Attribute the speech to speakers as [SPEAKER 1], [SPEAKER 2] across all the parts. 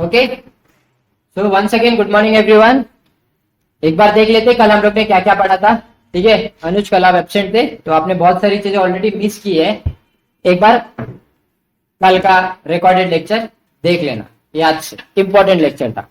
[SPEAKER 1] Okay, so once again good morning everyone. एक बार देख लेते कल हम लोग ने क्या क्या पढ़ा था। ठीक है, अनुज कल आप एब्सेंट थे तो आपने बहुत सारी चीजें ऑलरेडी मिस की है। एक बार कल का रिकॉर्डेड लेक्चर देख लेना, याद से इंपॉर्टेंट लेक्चर था।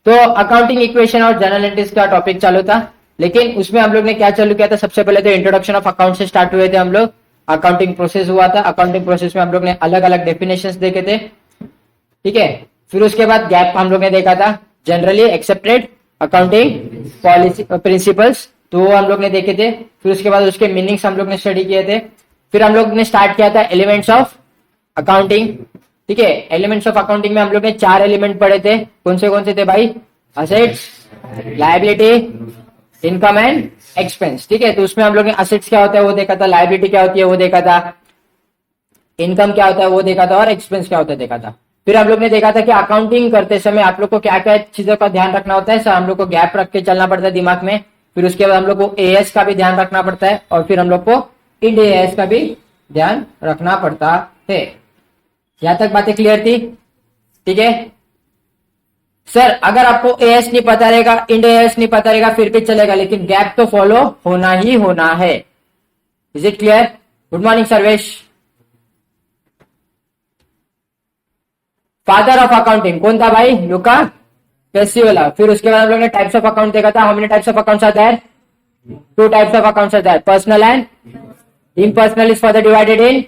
[SPEAKER 1] तो अकाउंटिंग इक्वेशन और जर्नल एंट्रीज का टॉपिक चालू था, लेकिन उसमें हम लोग ने क्या चालू किया था। सबसे पहले तो इंट्रोडक्शन ऑफ अकाउंट से स्टार्ट हुए थे हम लोग। अकाउंटिंग प्रोसेस हुआ था। अकाउंटिंग प्रोसेस में हम लोग ने अलग अलग डेफिनेशंस देखे थे। ठीक है, फिर उसके बाद गैप हम लोग ने देखा था, generally accepted accounting policy principles, तो वो हम लोग ने देखे थे। फिर उसके बाद उसके मीनिंग्स हम लोग ने स्टडी किए थे। फिर हम लोग ने स्टार्ट किया था एलिमेंट्स ऑफ अकाउंटिंग। ठीक है, एलिमेंट्स ऑफ अकाउंटिंग में हम लोग ने 4 एलिमेंट पढ़े थे। कौन से थे भाई? Assets, liability, income and expense. ठीक है, तो उसमें हम लोग ने असेट्स क्या होता है वो देखा था, लायबिलिटी क्या होती है वो देखा था, इनकम क्या होता है वो देखा था, और एक्सपेंस क्या होता है देखा था। फिर हम लोग ने देखा था कि अकाउंटिंग करते समय आप लोग को क्या क्या चीजों का ध्यान रखना होता है। सर हम लोग को गैप रख के चलना पड़ता है दिमाग में। फिर उसके बाद हम लोग को एएस का भी ध्यान रखना पड़ता है, और फिर हम लोग को इंड एएस का भी ध्यान रखना पड़ता है। यहां तक बातें क्लियर थी? ठीक है सर, अगर आपको एएस नहीं पता रहेगा, इंड एएस नहीं पता रहेगा फिर भी चलेगा, लेकिन गैप तो फॉलो होना ही होना है। Is it clear? Good morning Sarvesh. Father of accounting कौन था भाई? लुका पेसियोला। फिर उसके बाद हम लोग ने टाइप्स ऑफ अकाउंट देखा था। How many types of accounts are there? 2 types of accounts are there, personal and impersonal is further divided in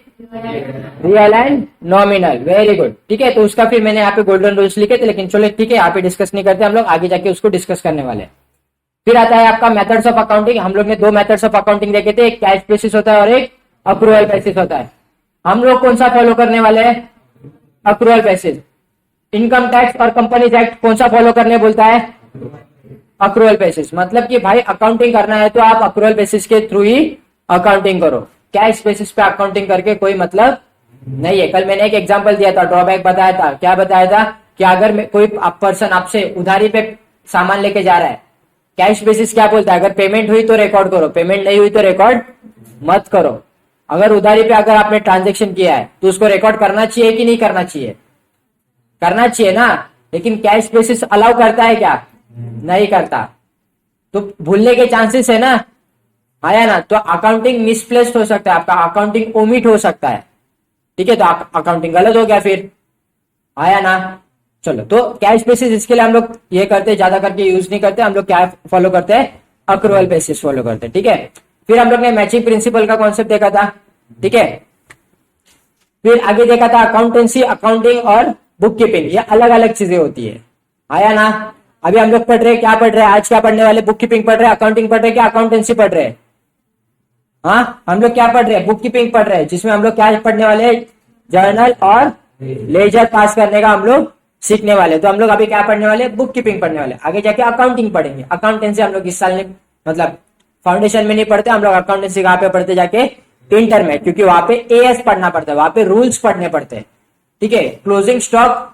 [SPEAKER 1] real and nominal. Very good. ठीक है, तो उसका फिर मैंने यहाँ पे गोल्डन रूल्स लिखे थे, लेकिन चलो ठीक है यहाँ पे डिस्कस नहीं करते, हम लोग आगे जाके उसको डिस्कस करने वाले। फिर आता है आपका मेथड्स ऑफ अकाउंटिंग। हम लोग ने 2 मेथड्स ऑफ अकाउंटिंग देखे थे, एक कैश बेसिस होता है और एक अक्रूवल बेसिस होता है। हम लोग कौन सा फॉलो करने वाले हैं? Accrual basis. इनकम टैक्स और कंपनीज एक्ट कौन सा फॉलो करने बोलता है? Accrual basis. मतलब कि भाई अकाउंटिंग करना है तो आप अक्रूवल बेसिस के थ्रू ही अकाउंटिंग करो, कैश बेसिस पे अकाउंटिंग करके कोई मतलब नहीं है। कल मैंने एक एग्जांपल दिया था, ड्रॉबैक बताया था। क्या बताया था? कि अगर कोई पर्सन आपसे उधारी पे सामान लेके जा रहा है, कैश बेसिस क्या बोलता है? अगर पेमेंट हुई तो रिकॉर्ड करो, पेमेंट नहीं हुई तो रिकॉर्ड मत करो। अगर उधारी पे अगर आपने ट्रांजेक्शन किया है तो उसको रिकॉर्ड करना चाहिए कि नहीं करना चाहिए? करना चाहिए ना। लेकिन कैश बेसिस अलाउ करता है क्या? नहीं करता। तो भूलने के चांसेस है ना, आया ना। तो अकाउंटिंग मिसप्लेस्ड हो सकता है, आपका अकाउंटिंग ओमिट हो सकता है। ठीक है, तो अकाउंटिंग गलत हो गया फिर, आया ना। चलो, तो कैश बेसिस इसके लिए हम लोग ये करते, ज्यादा करके यूज नहीं करते। हम लोग क्या फॉलो करते हैं? अक्रूवल बेसिस फॉलो करते हैं। ठीक है, फिर हम लोग ने मैचिंग प्रिंसिपल का कॉन्सेप्ट देखा था। ठीक है, फिर आगे देखा था अकाउंटेंसी, अकाउंटिंग और बुक कीपिंग, ये अलग अलग चीजें होती है, आया ना। अभी हम लोग पढ़ रहे हैं, क्या पढ़ रहे हैं आज? क्या पढ़ने वाले? बुक कीपिंग पढ़ रहे हैं, अकाउंटिंग पढ़ रहे हैं, क्या अकाउंटेंसी पढ़ रहे हैं? हाँ, हम लोग क्या पढ़ रहे हैं? बुक कीपिंग पढ़ रहे हैं, जिसमें हम लोग क्या पढ़ने वाले हैं? जर्नल और लेजर पास करने का हम लोग सीखने वाले। तो हम लोग अभी क्या पढ़ने वाले? बुक कीपिंग पढ़ने वाले। आगे जाके अकाउंटिंग पढ़ेंगे। अकाउंटेंसी हम लोग इस साल में मतलब फाउंडेशन में नहीं पढ़ते, हम लोग अकाउंटेंसी कहाँ पे पढ़ते? जाके इंटर में, क्योंकि वहां पे एएस पढ़ना पड़ता है, वहां पे रूल्स पढ़ने पड़ते हैं। ठीक है, क्लोजिंग स्टॉक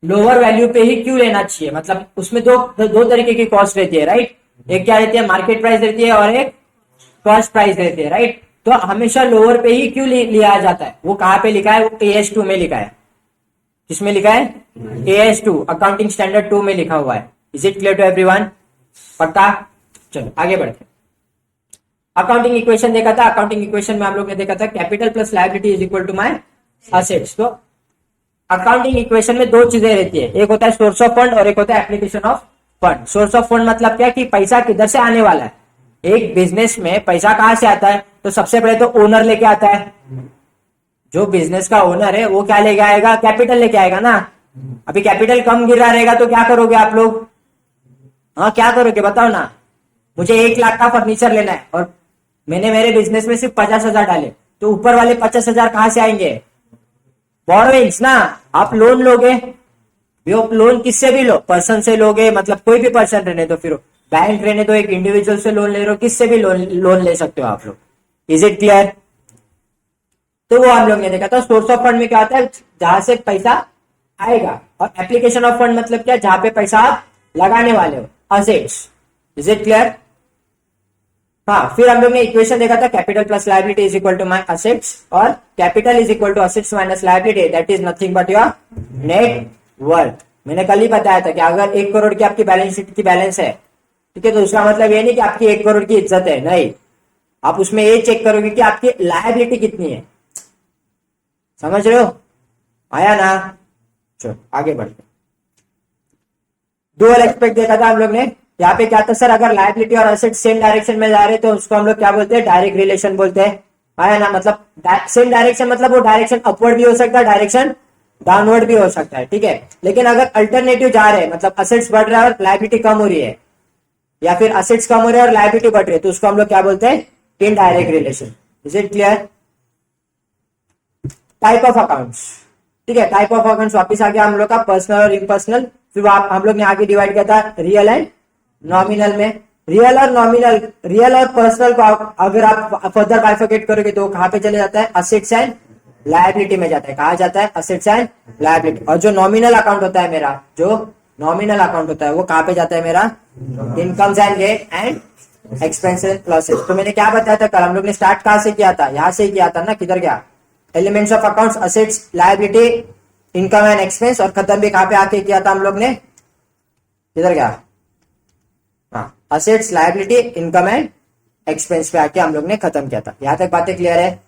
[SPEAKER 1] लोअर वैल्यू पे ही क्यों लेना चाहिए, मतलब उसमें दो तरीके की कॉस्ट रहती है, राइट। एक क्या रहती है? मार्केट प्राइस रहती है, और एक कॉस्ट प्राइस रहती है, राइट। तो हमेशा लोअर पे ही क्यों लिया जाता है? वो कहाँ पे लिखा है? वो AS2 में लिखा है। किसमें लिखा है? AS2, अकाउंटिंग स्टैंडर्ड 2 में लिखा हुआ है। Is it clear to everyone? पक्का? चलो आगे बढ़ते। अकाउंटिंग इक्वेशन देखा था। अकाउंटिंग इक्वेशन में हम लोग ने देखा था capital plus liability is equal to my assets. तो अकाउंटिंग इक्वेशन में 2 चीजें रहती है, एक होता है सोर्स ऑफ फंड और एक होता है application of fund. Source of fund मतलब क्या? कि पैसा किधर से आने वाला है। एक बिजनेस में पैसा कहां से आता है? तो सबसे पहले तो ओनर लेके आता है। जो बिजनेस का ओनर है वो क्या लेके आएगा? कैपिटल लेके आएगा ना। अभी कैपिटल कम गिरा रहेगा तो क्या करोगे आप लोग? हाँ, क्या करोगे बताओ ना। मुझे 1 लाख का फर्नीचर लेना है और मैंने मेरे बिजनेस में सिर्फ 50,000 डाले, तो ऊपर वाले 50,000 कहां से आएंगे? बोरोइंग्स ना। आप लोन लोगे, लोन किससे भी लो, पर्सन से लोगे, मतलब कोई भी पर्सन रहने दो, फिर बैंक रहने दो, एक इंडिविजुअल से लोन ले रहे हो, किससे भी लोन ले सकते हो आप लोग। Is it clear? तो वो हम लोग ने देखा था। सोर्स ऑफ फंड में क्या होता है? जहां से पैसा आएगा। और एप्लीकेशन ऑफ फंड मतलब क्या? जहां पे पैसा आप लगाने वाले हो, असेट्स। Is it clear? हाँ, फिर हम लोग ने इक्वेशन देखा था capital plus liability is equal to my assets, और capital is equal to assets minus liability, that is nothing but your net worth. मैंने कल ही बताया था कि अगर 1 करोड़ की आपकी बैलेंस शीट की बैलेंस है, ठीक है, तो उसका मतलब ये नहीं कि आपकी 1 करोड़ की इज्जत है, नहीं, आप उसमें ये चेक करोगे कि आपकी लायबिलिटी कितनी है। समझ रहे हो? आया ना? चलो आगे बढ़ते। डुअल एस्पेक्ट देखा था हम लोग ने। यहाँ पे क्या था सर, अगर लायबिलिटी और एसेट सेम डायरेक्शन में जा रहे तो उसको हम लोग क्या बोलते हैं, डायरेक्ट रिलेशन बोलते हैं। आया ना? मतलब सेम डायरेक्शन मतलब वो डायरेक्शन अपवर्ड भी हो सकता है, डायरेक्शन डाउनवर्ड भी हो सकता है, ठीक है। लेकिन अगर अल्टरनेटिव जा रहे हैं, मतलब असेट्स बढ़ रहा है और लायबिलिटी कम हो रही है, या फिर असेट्स कम हो रहे हैं और लायबिलिटी बढ़ रही है, तो उसको हम लोग क्या बोलते हैं, indirect relation. Is it clear? Type of accounts, ठीक है, टाइप ऑफ अकाउंट्स वापस आ गया हम लोग का, पर्सनल और इम्पर्सनल। फिर हम लोग ने आगे डिवाइड किया था रियल एंड नॉमिनल में। रियल और नॉमिनल, रियल और पर्सनल को अगर आप फर्दर बाइफरकेट करोगे तो कहां पे चले जाता है, असेट्स एंड लायबिलिटी में जाता है। कहा जाता है, असेट्स एंड लायबिलिटी। और जो नॉमिनल अकाउंट होता है मेरा, जो नॉमिनल अकाउंट होता है वो कहां पे जाता है मेरा, incomes and gain and expenses losses. तो मैंने क्या बताया था कल, हम लोग ने स्टार्ट कहां से किया था, यहां से किया था ना, किधर गया, elements of accounts, assets, liability, income and expense, और खत्म भी कहां पे आके किया था हम लोग ने, किधर गया, हाँ, assets, liability, income and expense पे आके हम लोग ने खत्म किया था। यहां तक बातें क्लियर है?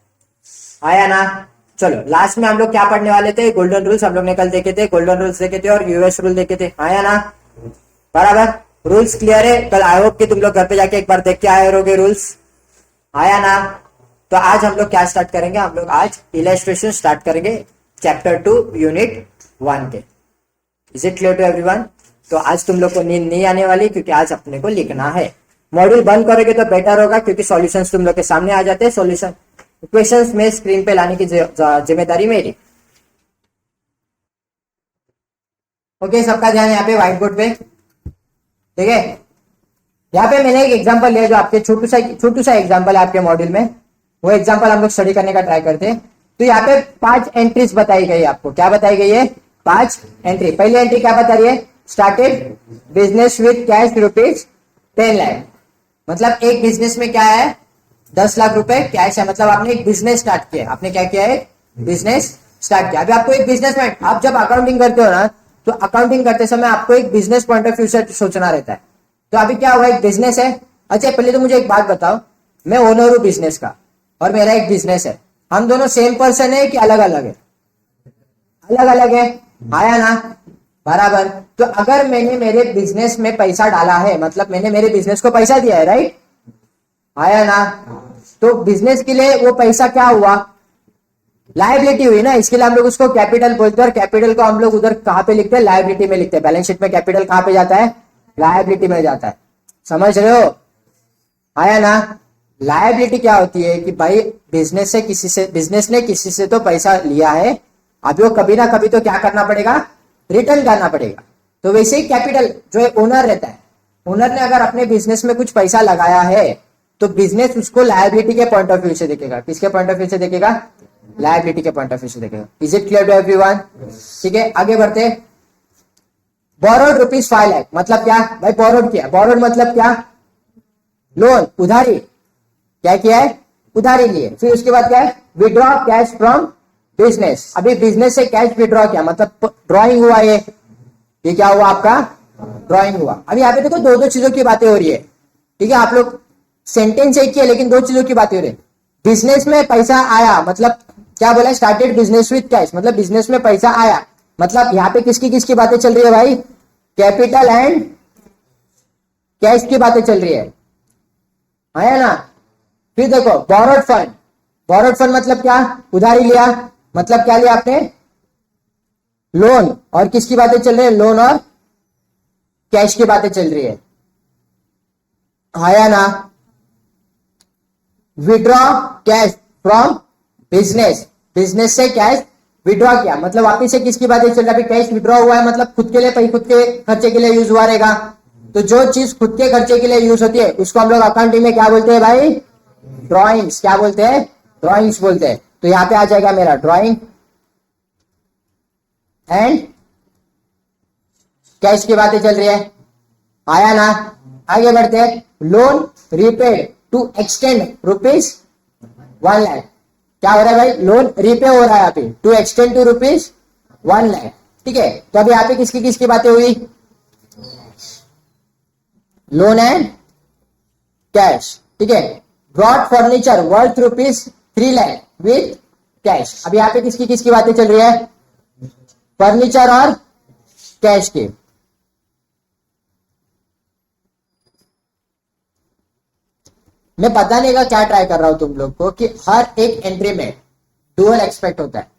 [SPEAKER 1] आया ना? चलो लास्ट में हम लोग क्या पढ़ने वाले थे, गोल्डन रूल्स हम लोग ने कल देखे थे, गोल्डन रूल्स देखे थे और यूएस रूल देखे थे। आया ना? बराबर, रूल्स क्लियर है? कल आई होप कि तुम लोग घर पे जाके एक बार देख के आए रहोगे रूल्स। आया ना? तो आज हम लोग क्या स्टार्ट करेंगे, हम लोग आज इलस्ट्रेशन स्टार्ट करेंगे चैप्टर 2 यूनिट 1 के। Is it clear to everyone? तो आज तुम लोग को नींद नहीं आने वाली, क्योंकि आज अपने को लिखना है। मॉड्यूल बंद करोगे तो बेटर होगा, क्योंकि सॉल्यूशंस तुम लोग के सामने आ जाते हैं। सॉल्यूशन इक्वेशंस में स्क्रीन पे लाने की जिम्मेदारी मेरी। ओके, सबका ध्यान यहाँ पे व्हाइट बोर्ड पे, ठीक है। यहाँ पे मैंने एक एग्जांपल लिया जो आपके छोटू सा एग्जांपल है आपके मॉड्यूल में, वो एग्जांपल हम लोग स्टडी करने का ट्राई करते हैं। तो यहाँ पे 5 एंट्रीज बताई गई है आपको। क्या बताई गई है? 5 एंट्री। पहली एंट्री क्या बता रही है, started business with cash ₹10 lakh. मतलब एक बिजनेस में क्या है, 10 लाख रुपए कैश है। मतलब आपने एक बिजनेस स्टार्ट किया, आपने क्या किया है, बिजनेस स्टार्ट किया। अभी आपको एक बिजनेस में, आप जब अकाउंटिंग करते हो ना, तो अकाउंटिंग करते समय आपको एक बिजनेस पॉइंट ऑफ व्यू से सोचना रहता है। तो अभी क्या हुआ, एक बिजनेस है। अच्छा पहले तो मुझे एक बात बताओ, मैं ओनर हूं बिजनेस का और मेरा एक बिजनेस है, हम दोनों सेम पर्सन है कि अलग अलग है? अलग अलग है। आया ना? बराबर। तो अगर मैंने मेरे बिजनेस में पैसा डाला है, मतलब मैंने मेरे बिजनेस को पैसा दिया है, राइट? आया ना? तो बिजनेस के लिए वो पैसा क्या हुआ, लायबिलिटी हुई ना। इसके लिए हम लोग उसको कैपिटल बोलते हैं, और कैपिटल को हम लोग उधर कहां पे लिखते हैं, लायबिलिटी में लिखते हैं। बैलेंस शीट में कैपिटल कहां पे जाता है, लायबिलिटी में जाता है। समझ रहे हो? आया ना? लायबिलिटी क्या होती है कि भाई बिजनेस ने किसी से तो पैसा लिया है, अभी वो कभी ना कभी तो क्या करना पड़ेगा, रिटर्न करना पड़ेगा। तो वैसे ही कैपिटल जो है ओनर रहता है, ओनर ने अगर अपने बिजनेस में कुछ पैसा लगाया है तो बिजनेस उसको लायबिलिटी के पॉइंट ऑफ व्यू से देखेगा। किसके पॉइंट ऑफ व्यू से देखेगा, लायबिलिटी के पॉइंट ऑफ व्यू से देखेगा। Is it clear to everyone? ठीक है, आगे बढ़ते। बोरोड ₹5 लाख मतलब क्या भाई, बोरोड किया, बोरोड मतलब क्या, लोन, उधारी। क्या किया है, उधारी लिए। फिर उसके बाद क्या है, विड्रॉ कैश फ्रॉम बिजनेस। अभी बिजनेस से कैश विड्रॉ किया, मतलब ड्रॉइंग हुआ, ये क्या हुआ आपका, ड्रॉइंग हुआ। अभी यहाँ पे देखो दो चीजों की बातें हो रही है, ठीक है। आप लोग सेंटेंस एक ही है लेकिन 2 चीजों की बातें हो रही है। बिजनेस में पैसा आया, मतलब क्या बोला, स्टार्टेड बिजनेस विथ कैश, मतलब बिजनेस में पैसा आया। मतलब यहाँ पे किसकी किसकी बातें चल रही है भाई, कैपिटल एंड कैश की बातें चल रही है। आया ना? फिर देखो बोरोड फंड, बोरोड फंड मतलब क्या, उधारी लिया। मतलब क्या लिया आपने, लोन। और किसकी बातें चल रही है, लोन और कैश की बातें चल रही है। आया ना? Withdraw cash from business, business से कैश विड्रॉ किया, मतलब वापिस से किसकी बातें चल रही है, कैश विड्रॉ हुआ है, मतलब खुद के लिए, खुद के खर्चे के लिए यूज हुआ रहेगा। तो जो चीज खुद के खर्चे के लिए यूज होती है उसको हम लोग अकाउंटिंग में क्या बोलते हैं भाई, ड्रॉइंग्स। क्या बोलते हैं, ड्रॉइंग्स बोलते हैं। तो यहां पे आ जाएगा मेरा ड्रॉइंग एंड कैश की बातें चल रही है। आया ना? आगे बढ़ते हैं। Loan repaid, to extend rupees 1 lakh. क्या हो रहा है भाई, लोन रीपे हो रहा है यहाँ पे, to extend to rupees 1 lakh. ठीक है, तो अभी यहाँ पे किसकी किसकी बातें हुई, लोन एंड कैश। ठीक है, brought furniture worth rupees 3 lakh with cash. अब यहाँ पे किसकी किसकी बातें चल रही है, फर्नीचर और कैश के। मैं पता नहीं का क्या ट्राई कर रहा हूं तुम लोग को कि हर एक एंट्री में डुअल एक्सपेक्ट होता है।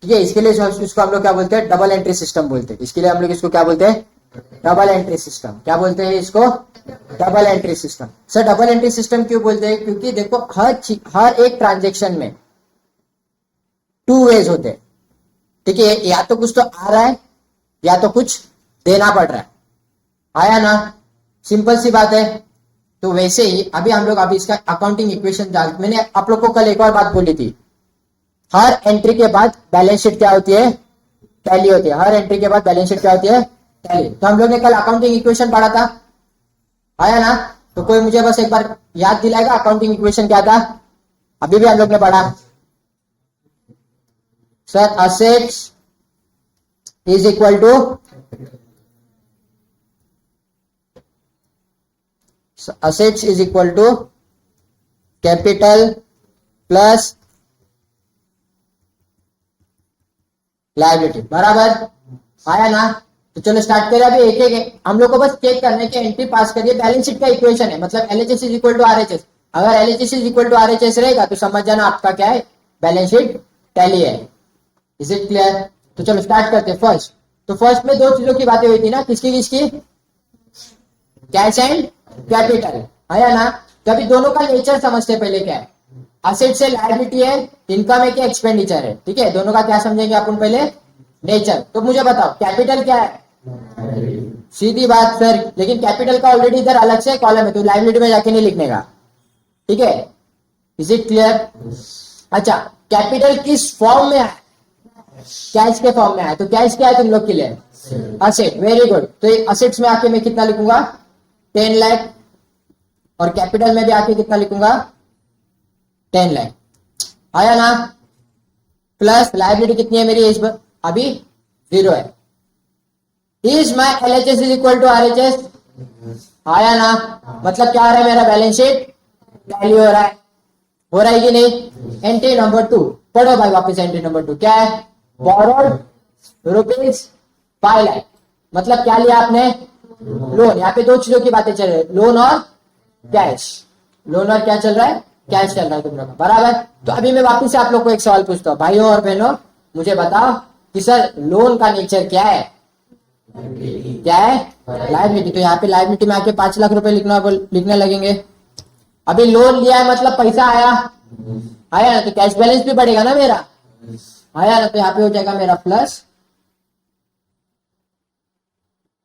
[SPEAKER 1] ठीक है, इसके लिए इसको हम लोग क्या बोलते हैं, डबल एंट्री सिस्टम बोलते हैं। इसके लिए हम लोग इसको क्या बोलते हैं, डबल एंट्री सिस्टम। क्या बोलते हैं इसको, double entry system. Sir double entry system क्यों बोलते हैं, क्योंकि देखो हर एक ट्रांजेक्शन में 2 वेज होते हैं। ठीक है, या तो कुछ तो आ रहा है या तो कुछ देना पड़ रहा है, आया ना, सिंपल सी बात है। तो वैसे ही अभी इसका अकाउंटिंग इक्वेशन डाल, मैंने आप लोग को कल एक और बात बोली थी, हर एंट्री के बाद बैलेंस शीट क्या होती है, टैली होती है। हर एंट्री के बाद बैलेंस शीट क्या होती है, टैली। तो हम लोग ने कल अकाउंटिंग इक्वेशन पढ़ा था, आया ना। तो कोई मुझे बस एक बार याद दिलाएगा अकाउंटिंग इक्वेशन क्या था, अभी भी हम लोग ने पढ़ा। Sir assets is equal to, assets is equal to capital plus liability, बराबर, आया ना। तो चलो स्टार्ट करें अभी एक एक, हम लोग को बस चेक करने के एंट्री पास करिए। बैलेंस शीट का इक्वेशन है, मतलब LHS is equal to RHS. अगर LHS is equal to RHS रहेगा तो समझ जाना आपका क्या है, बैलेंस शीट टैली है। Is it clear. तो चलो स्टार्ट करते हैं। फर्स्ट, तो फर्स्ट में 2 चीजों की बातें हुई थी ना, किसकी किसकी, कैश एंड कैपिटल, आया ना। तो अभी दोनों का नेचर समझते पहले क्या है, असेट से लायबिलिटी है, इनकम है कि एक्सपेंडिचर है। ठीक है, दोनों का क्या समझेंगे अपन पहले, नेचर। तो मुझे बताओ कैपिटल क्या है, सीधी बात सर, लेकिन कैपिटल का ऑलरेडी इधर अलग से कॉलम है, तो लायबिलिटी में जाके नहीं लिखने का। ठीक है, इज इट क्लियर। अच्छा, कैपिटल किस फॉर्म में है, कैश के फॉर्म में है। तो कैश क्या है तुम लोग के लिए, असेट। Very good. तो असेट्स में आके मैं कितना लिखूंगा, 10 लाख, और कैपिटल में भी आके कितना लिखूंगा, 10 लाख, आया ना। प्लस लायबिलिटी कितनी है मेरी, अभी 0 है। Is my LHS is equal to RHS, आया ना। मतलब क्या आ रहा है, मेरा बैलेंस शीट टैली हो रहा है कि नहीं। एंट्री नंबर 2 पढ़ो भाई वापस, एंट्री नंबर 2 क्या है, बोरोड रुपीज 5 लाख। मतलब क्या लिया आपने, लोन। यहाँ पे 2 चीजों की बातें चल रही है, लोन और कैश। लोन और क्या चल रहा है, कैश चल रहा है तुम लोग, बराबर। तो अभी मैं वापस से आप लोग को एक सवाल पूछता हूँ, भाइयों और बहनों, मुझे बताओ कि सर लोन का नेचर क्या है, क्या है, लायबिलिटी। तो यहाँ पे लायबिलिटी में आके 5 लाख रुपए लिखने लगेंगे। अभी लोन लिया है मतलब पैसा आया ना, तो कैश बैलेंस भी बढ़ेगा ना मेरा, आया ना। तो यहाँ पे हो जाएगा मेरा प्लस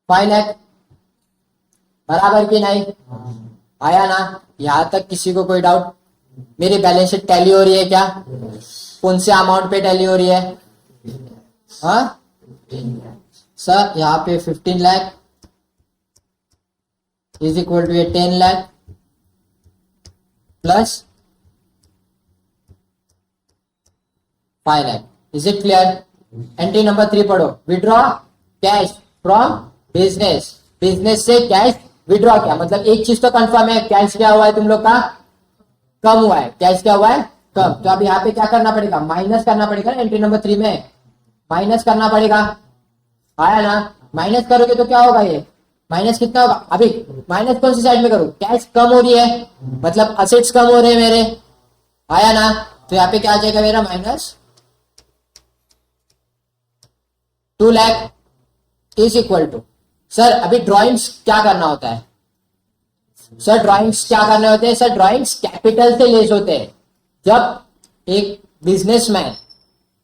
[SPEAKER 1] 5 लाख, बराबर की नहीं, आया ना। यहां तक किसी को कोई डाउट, मेरी बैलेंस शीट टैली हो रही है क्या, कौन से अमाउंट पे टैली हो रही है, हाँ सर यहाँ पे 15 lakh is equal to 10 lakh plus 5 lakh. Is it clear. Entry number 3 पढ़ो, withdraw cash from business. Business से कैश विड्रॉ किया, मतलब एक चीज तो कंफर्म है, कैश क्या हुआ है तुम लोग का, कम हुआ है। कैश क्या हुआ है, कम। तो अब यहाँ पे क्या करना पड़ेगा, माइनस करना पड़ेगा। एंट्री नंबर 3 में माइनस करना पड़ेगा, आया ना। माइनस करोगे तो क्या होगा, ये माइनस कितना होगा, अभी माइनस कौन सी साइड में करूं, कैश कम हो रही है, मतलब असेट्स कम हो रहे हैं मेरे, आया ना। तो यहाँ पे क्या आ जाएगा मेरा, minus 2 lakh is equal to, sir अभी ड्राइंग्स क्या करना होता है, सर ड्राइंग्स क्या करने होते हैं, सर ड्राइंग्स कैपिटल से लेस होते हैं। जब एक बिजनेसमैन,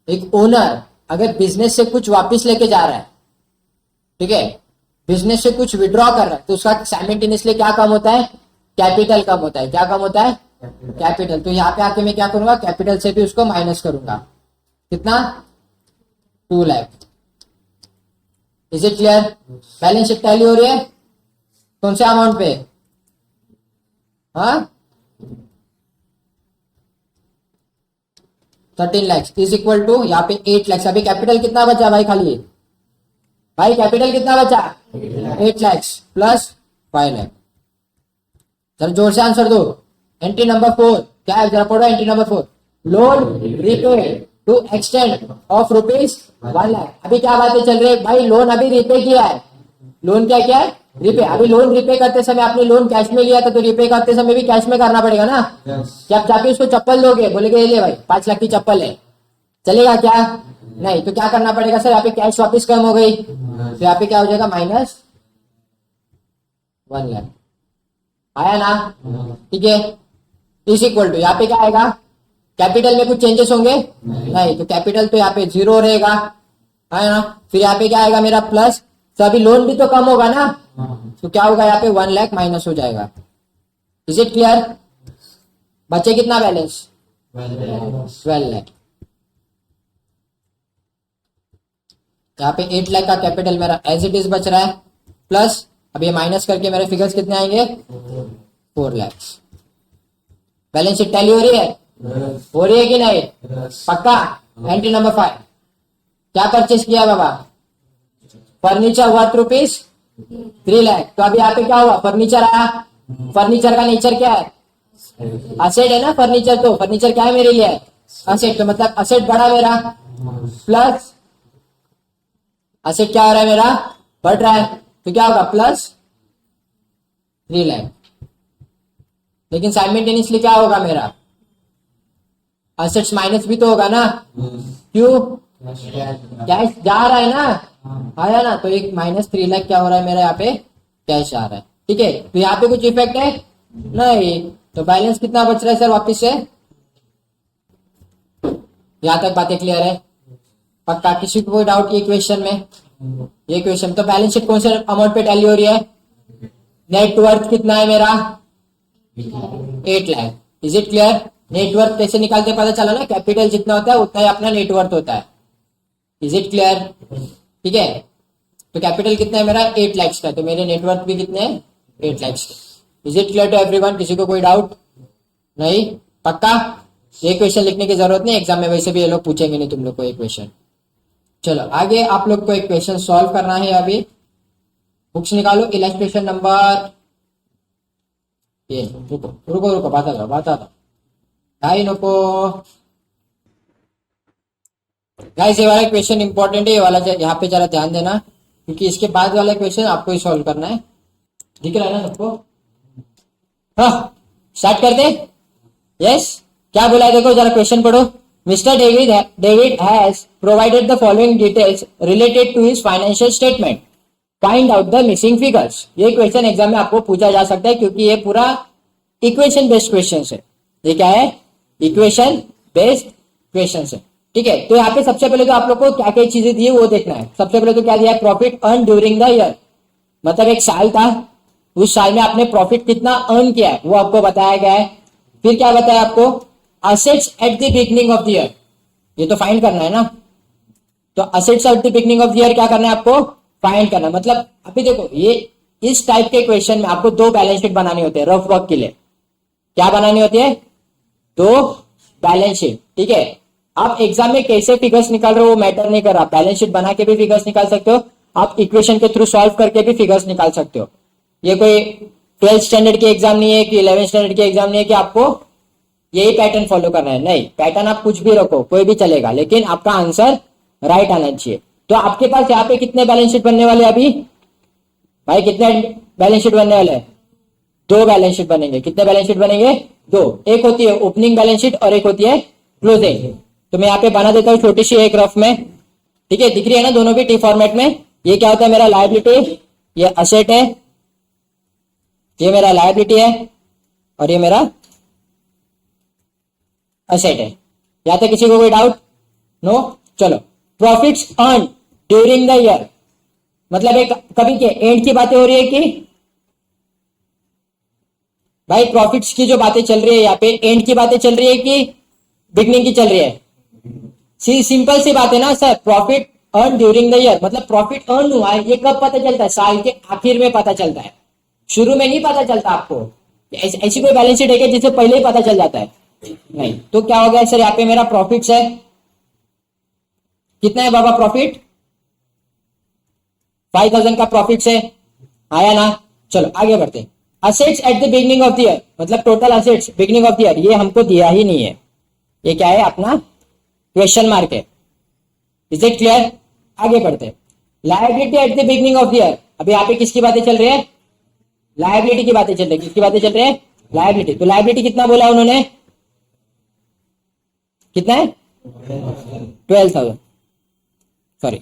[SPEAKER 1] एक ओनर अगर बिजनेस से कुछ वापस लेके जा रहा है, ठीक है, बिजनेस से कुछ विड्रॉ कर रहा है, तो उसका साइमल्टेनियसली क्या कम होता है, कैपिटल कम होता है। क्या कम होता है, कैपिटल। तो यहाँ पे आके मैं क्या करूंगा, कैपिटल से भी उसको माइनस करूंगा, कितना, 2 lakh. Is it clear. Balance sheet tally हो रही है कौन से अमाउंट पे, हाँ 13 lakhs इज इक्वल टू यहाँ पे 8 lakhs। अभी कैपिटल कितना बचा भाई खाली? भाई कैपिटल कितना बचा? 8 lakhs प्लस 5 lakh। चलो जोर से आंसर दो। एंट्री नंबर 4 क्या है? जरा पढ़ो entry number 4। Loan repay to extend of rupees 1 lakh. अभी क्या बातें चल रही है भाई? लोन अभी रीपे किया है। लोन क्या किया है? रीपे। अभी लोन रीपे करते समय आपने लोन कैश में लिया था तो रीपे करते समय भी कैश में करना पड़ेगा ना। जब जाके उसको चप्पल दोगे, बोलेगे ये ले भाई 5 लाख की चप्पल है, चलेगा क्या? नहीं। तो क्या करना पड़ेगा सर? यहाँ पे कैश वापिस कम हो गई तो यहाँ पे क्या हो जाएगा? माइनस 1 लाख। आया ना? ठीक है। इज इक्वल टू यहाँ पे क्या आएगा? कैपिटल में कुछ चेंजेस होंगे? नहीं। तो कैपिटल तो यहाँ पे 0 रहेगा, है ना। फिर यहाँ पे क्या आएगा मेरा? प्लस। तो अभी लोन भी तो कम होगा ना, तो क्या होगा यहाँ पे? 1 लाख माइनस हो जाएगा। Is it clear? बचे कितना बैलेंस? 12 लाख। यहाँ पे 8 लाख का कैपिटल मेरा एज इट इज बच रहा है, प्लस अब ये माइनस करके मेरे फिगर्स कितने आएंगे? 4 लाख। बैलेंस शीट टैली हो रही है? हो रही है कि नहीं? पक्का? एंट्री नंबर 5 क्या परचेस किया बाबा? Furniture worth rupees 3 lakh. तो अभी यहाँ पे क्या हुआ? फर्नीचर आया। फर्नीचर का नेचर क्या है? असेट है ना फर्नीचर। तो फर्नीचर क्या है मेरे लिए? असेट। तो मतलब असेट बढ़ा मेरा, प्लस असेट क्या हो रहा है मेरा? बढ़ रहा है। तो क्या होगा? प्लस 3 लाख। लेकिन साइमल्टेनियसली क्या होगा मेरा? असेट्स माइनस भी तो होगा ना। क्यों? कैश जा रहा है ना, आया ना। तो एक माइनस 3 लाख क्या हो रहा है मेरा? यहाँ पे कैश आ रहा है। ठीक है। तो यहाँ पे कुछ इफेक्ट है नहीं। तो बैलेंस कितना बच रहा है सर वापिस से? यहां तक बातें क्लियर है? पक्का? किसी को कोई डाउट ये क्वेश्चन में? ये क्वेश्चन तो बैलेंस शीट कौन से अमाउंट पे टैली हो रही है? नेटवर्थ कितना है मेरा? 8 lakh. Is it clear? Net worth कैसे निकालते पता चला ना? कैपिटल जितना होता है उतना ही अपना नेटवर्थ होता है। Is it clear? ठीक है। तो कैपिटल कितना है मेरा? 8 लाख का। तो मेरे नेटवर्थ भी कितने हैं? 8 लाख के। Is it clear to everyone? किसी को कोई डाउट नहीं? पक्का? ये क्वेश्चन लिखने की जरूरत नहीं, एग्जाम में वैसे भी ये लोग पूछेंगे नहीं तुम लोग को ये क्वेश्चन। चलो आगे आप लोग को एक क्वेश्चन सॉल्व करना है। अभी बुक्स निकालो। इलस्ट्रेशन नंबर ये रुको रुको रुको बताता भाई नको गाइस। ये वाला क्वेश्चन इंपॉर्टेंट है, ये वाला यहाँ पे जरा ध्यान देना, क्योंकि इसके बाद वाला क्वेश्चन आपको ही सॉल्व करना है। दिख रहा है ना सबको? हाँ स्टार्ट कर दे। यस क्या बोला है देखो जरा क्वेश्चन पढ़ो। Mister David has provided the following details related to his financial statement, find out the missing figures. ये क्वेश्चन एग्जाम में आपको पूछा जा सकता है, क्योंकि ये पूरा इक्वेशन बेस्ड क्वेश्चन है। ये क्या है? इक्वेशन बेस्ड क्वेश्चन है। ठीक है। तो यहाँ पे सबसे पहले तो आप लोग को क्या क्या चीजें दी है वो देखना है। सबसे पहले तो क्या दिया है? Profit earn during the year. मतलब एक साल था, उस साल में आपने प्रॉफिट कितना अर्न किया है वो आपको बताया गया है। फिर क्या बताया आपको? Assets at the beginning of the year, ये तो फाइंड करना है ना। तो assets at the beginning of the year क्या करना है आपको? फाइंड करना। मतलब अभी देखो ये इस टाइप के क्वेश्चन में आपको 2 बैलेंस शीट बनानी होती है रफ वर्क के लिए। क्या बनानी होती है? 2 बैलेंस शीट। ठीक है। आप एग्जाम में कैसे फिगर्स निकाल रहे हो वो मैटर नहीं कर रहा। बैलेंस शीट बना के भी फिगर्स निकाल सकते हो, आप इक्वेशन के थ्रू सॉल्व करके भी फिगर्स निकाल सकते हो। ये कोई 12th स्टैंडर्ड के एग्जाम नहीं है कि 11th स्टैंडर्ड के एग्जाम नहीं है कि आपको यही पैटर्न फॉलो करना है। नहीं, पैटर्न आप कुछ भी रखो कोई भी चलेगा, लेकिन आपका आंसर राइट आना चाहिए। तो आपके पास यहाँ पे कितने बैलेंस शीट बनने वाले अभी भाई? कितने बैलेंस शीट बनने वाले? 2 बैलेंस शीट बनेंगे। कितने बैलेंस शीट बनेंगे? 2। एक होती है ओपनिंग बैलेंस शीट और एक होती है क्लोजिंग। तो मैं यहाँ पे बना देता हूँ छोटी सी एक रफ में। ठीक है, दिख रही है ना दोनों भी टी फॉर्मेट में। ये क्या होता है मेरा? लायबिलिटी। ये असेट है, ये मेरा लायबिलिटी है और ये मेरा असेट है। यहां तक किसी को कोई डाउट? नो। चलो profits earn during the year, मतलब एक कभी के एंड की बातें हो रही है कि भाई प्रॉफिट्स की जो बातें चल रही है यहाँ पे एंड की बातें चल रही है कि बिगनिंग की चल रही है? सिंपल सी बात है ना sir. Profit earn during the year मतलब प्रॉफिट अर्न हुआ है ये कब पता चलता है? साल के आखिर में पता चलता है, शुरू में नहीं पता चलता आपको। ऐसी कोई बैलेंस शीट है जिससे पहले ही पता चल जाता है? नहीं। तो क्या हो गया सर, यहाँ पे मेरा प्रॉफिट है, कितना है बाबा प्रॉफिट, 5000 का प्रॉफिट है, आया ना। चलो आगे बढ़ते हैं। Assets at the beginning of the year, मतलब total assets beginning of the year, ये हमको दिया ही नहीं है, ये क्या है अपना क्वेश्चन मार्क है। Is it clear? आगे बढ़ते हैं। Liability eight the beginning of the year, अभी यहाँ पे किसकी बातें चल रही है, लायबिलिटी की बातें चल रही है। किसकी बातें चल रही है, लायबिलिटी। तो लायबिलिटी कितना बोला उन्होंने, कितना है 12,000, सॉरी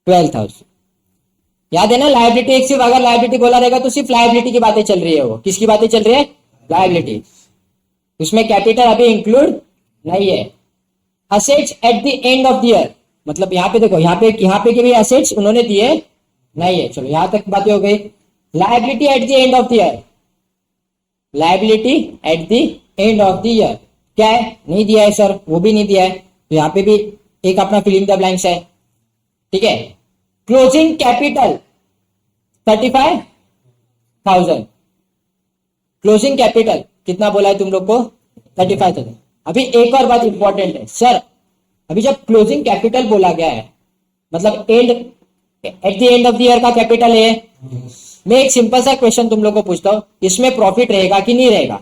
[SPEAKER 1] 12,000। याद है ना, लायबिलिटी एक सिर्फ अगर लायबिलिटी बोला रहेगा तो सिर्फ लायबिलिटी की बातें चल रही है। वो किसकी बातें चल रही है, लायबिलिटी, उसमें कैपिटल अभी इंक्लूड नहीं है। Assets at the end of the year, मतलब यहाँ पे देखो, यहाँ पे के भी असेट्स उन्होंने दिए नहीं है। चलो यहां तक बातें हो गई। Liability eight the end of the year, liability eight the end of the year क्या है, नहीं दिया है सर, वो भी नहीं दिया है। तो यहाँ पे भी एक अपना फिलिंग द ब्लैंक्स है, ठीक है। क्लोजिंग कैपिटल 35,000, क्लोजिंग कैपिटल कितना बोला है तुम लोग को, 35,000। अभी एक और बात इंपॉर्टेंट है सर, अभी जब क्लोजिंग कैपिटल बोला गया है, मतलब and eight the end of the year का कैपिटल है। मैं एक सिंपल सा क्वेश्चन तुम लोग को पूछता हूं, इसमें प्रॉफिट रहेगा कि नहीं रहेगा,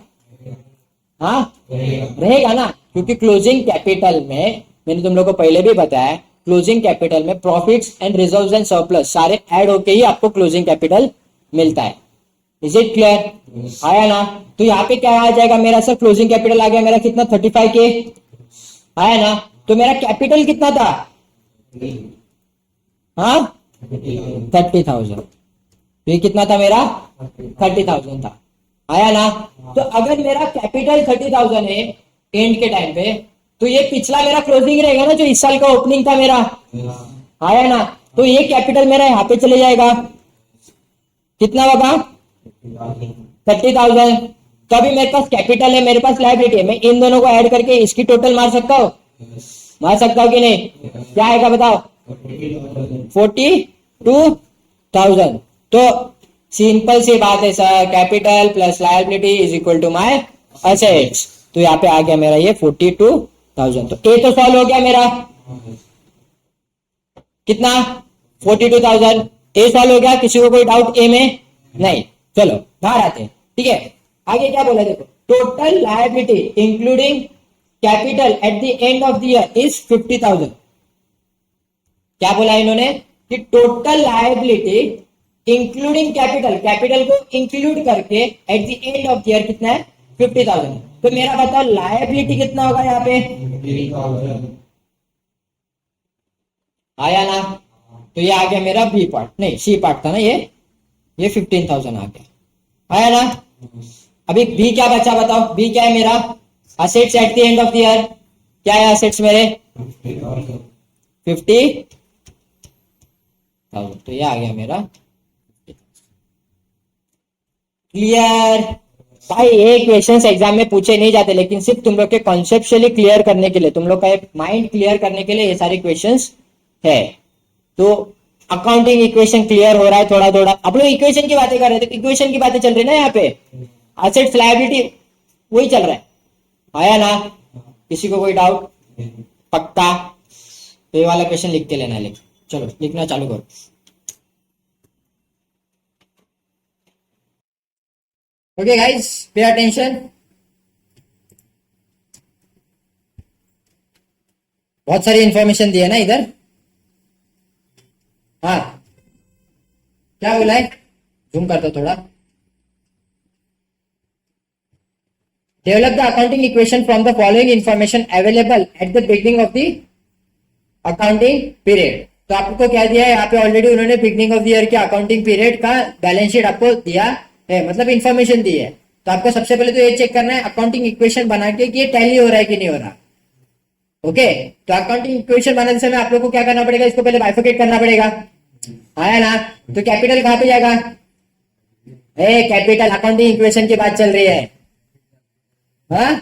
[SPEAKER 1] हाँ रहेगा ना, क्योंकि क्लोजिंग कैपिटल में मैंने तुम लोग को पहले भी बताया, क्लोजिंग कैपिटल में profits and reserves and surplus सारे ऐड होके ही आपको क्लोजिंग कैपिटल मिलता है। इज इट क्लियर, आया ना। तो यहाँ पे क्या आ जाएगा मेरा सर, क्लोजिंग कैपिटल आ गया मेरा कितना 35K, आया ना। तो मेरा कैपिटल कितना था, हाँ 30,000, ये कितना था मेरा 30,000 था, आया ना। तो अगर मेरा कैपिटल 30,000 है एंड के टाइम पे, तो ये पिछला मेरा क्लोजिंग रहेगा ना, जो इस साल का ओपनिंग था मेरा, आया ना। तो ये कैपिटल मेरा यहाँ पे चले जाएगा, कितना होगा 30,000। तो अभी मेरे पास कैपिटल है, मेरे पास लायबिलिटी है, मैं इन दोनों को ऐड करके इसकी टोटल मार सकता हूँ, मार सकता हूँ कि नहीं, क्या आएगा बताओ 42,000। तो सिंपल सी बात है sir, capital plus liability is equal to my assets. तो यहाँ पे आ गया मेरा ये 42,000। तो ए तो सॉल्व हो गया मेरा, कितना 42,000, ए सॉल्व हो गया। किसी को कोई डाउट ए में, नहीं। चलो बाहर आते हैं, ठीक है। आगे क्या बोला देखो, total liability including capital eight the end of the year is 50,000। क्या बोला इन्होंने कि total liability including capital, capital को इंक्लूड करके eight the end of the year कितना है 50,000। तो मेरा बताओ लायबिलिटी कितना होगा यहाँ पे, आया ना। तो ये आ गया मेरा बी पार्ट, नहीं सी पार्ट था ना ये 15,000 आ गया, आया ना। अभी बी क्या बचा बताओ, बी क्या है मेरा, assets at the end of the year, क्या है असेट्स मेरे 50,000। तो ये आ गया मेरा, क्लियर। भाई ये क्वेश्चंस एग्जाम में पूछे नहीं जाते, लेकिन सिर्फ तुम लोग के कॉन्सेप्चुअली क्लियर करने के लिए, तुम लोग का एक माइंड क्लियर करने के लिए ये सारे क्वेश्चंस है। तो अकाउंटिंग इक्वेशन क्लियर हो रहा है थोड़ा थोड़ा। आप लोग इक्वेशन की बातें कर रहे थे, इक्वेशन की बातें चल रही है ना यहाँ पे, असेट्स लायबिलिटी वही चल रहा है, आया ना। किसी को कोई डाउट, पक्का। तो ये वाला क्वेश्चन लिख के लेना, लिख चलो लिखना चालू करो। Okay guys, pay attention. बहुत सारी इंफॉर्मेशन दी है ना इधर, हाँ क्या बोला है, जूम करता थोड़ा। Develop the accounting equation from the following information available at the beginning of the accounting period. तो आपको क्या दिया है यहाँ पे, ऑलरेडी उन्होंने बिगनिंग ऑफ द ईयर के अकाउंटिंग पीरियड का बैलेंस शीट आपको दिया है, मतलब इंफॉर्मेशन दी है। तो आपको सबसे पहले तो ये चेक करना है अकाउंटिंग इक्वेशन बना के कि ये टैली हो रहा है कि नहीं हो रहा। ओके, तो अकाउंटिंग इक्वेशन बनाने समय आप लोग को क्या करना पड़ेगा, इसको पहले बाइफरकेट करना पड़ेगा, आया ना। तो कैपिटल कहां पे जाएगा, कैपिटल अकाउंटिंग इक्वेशन की बात चल रही है, हाँ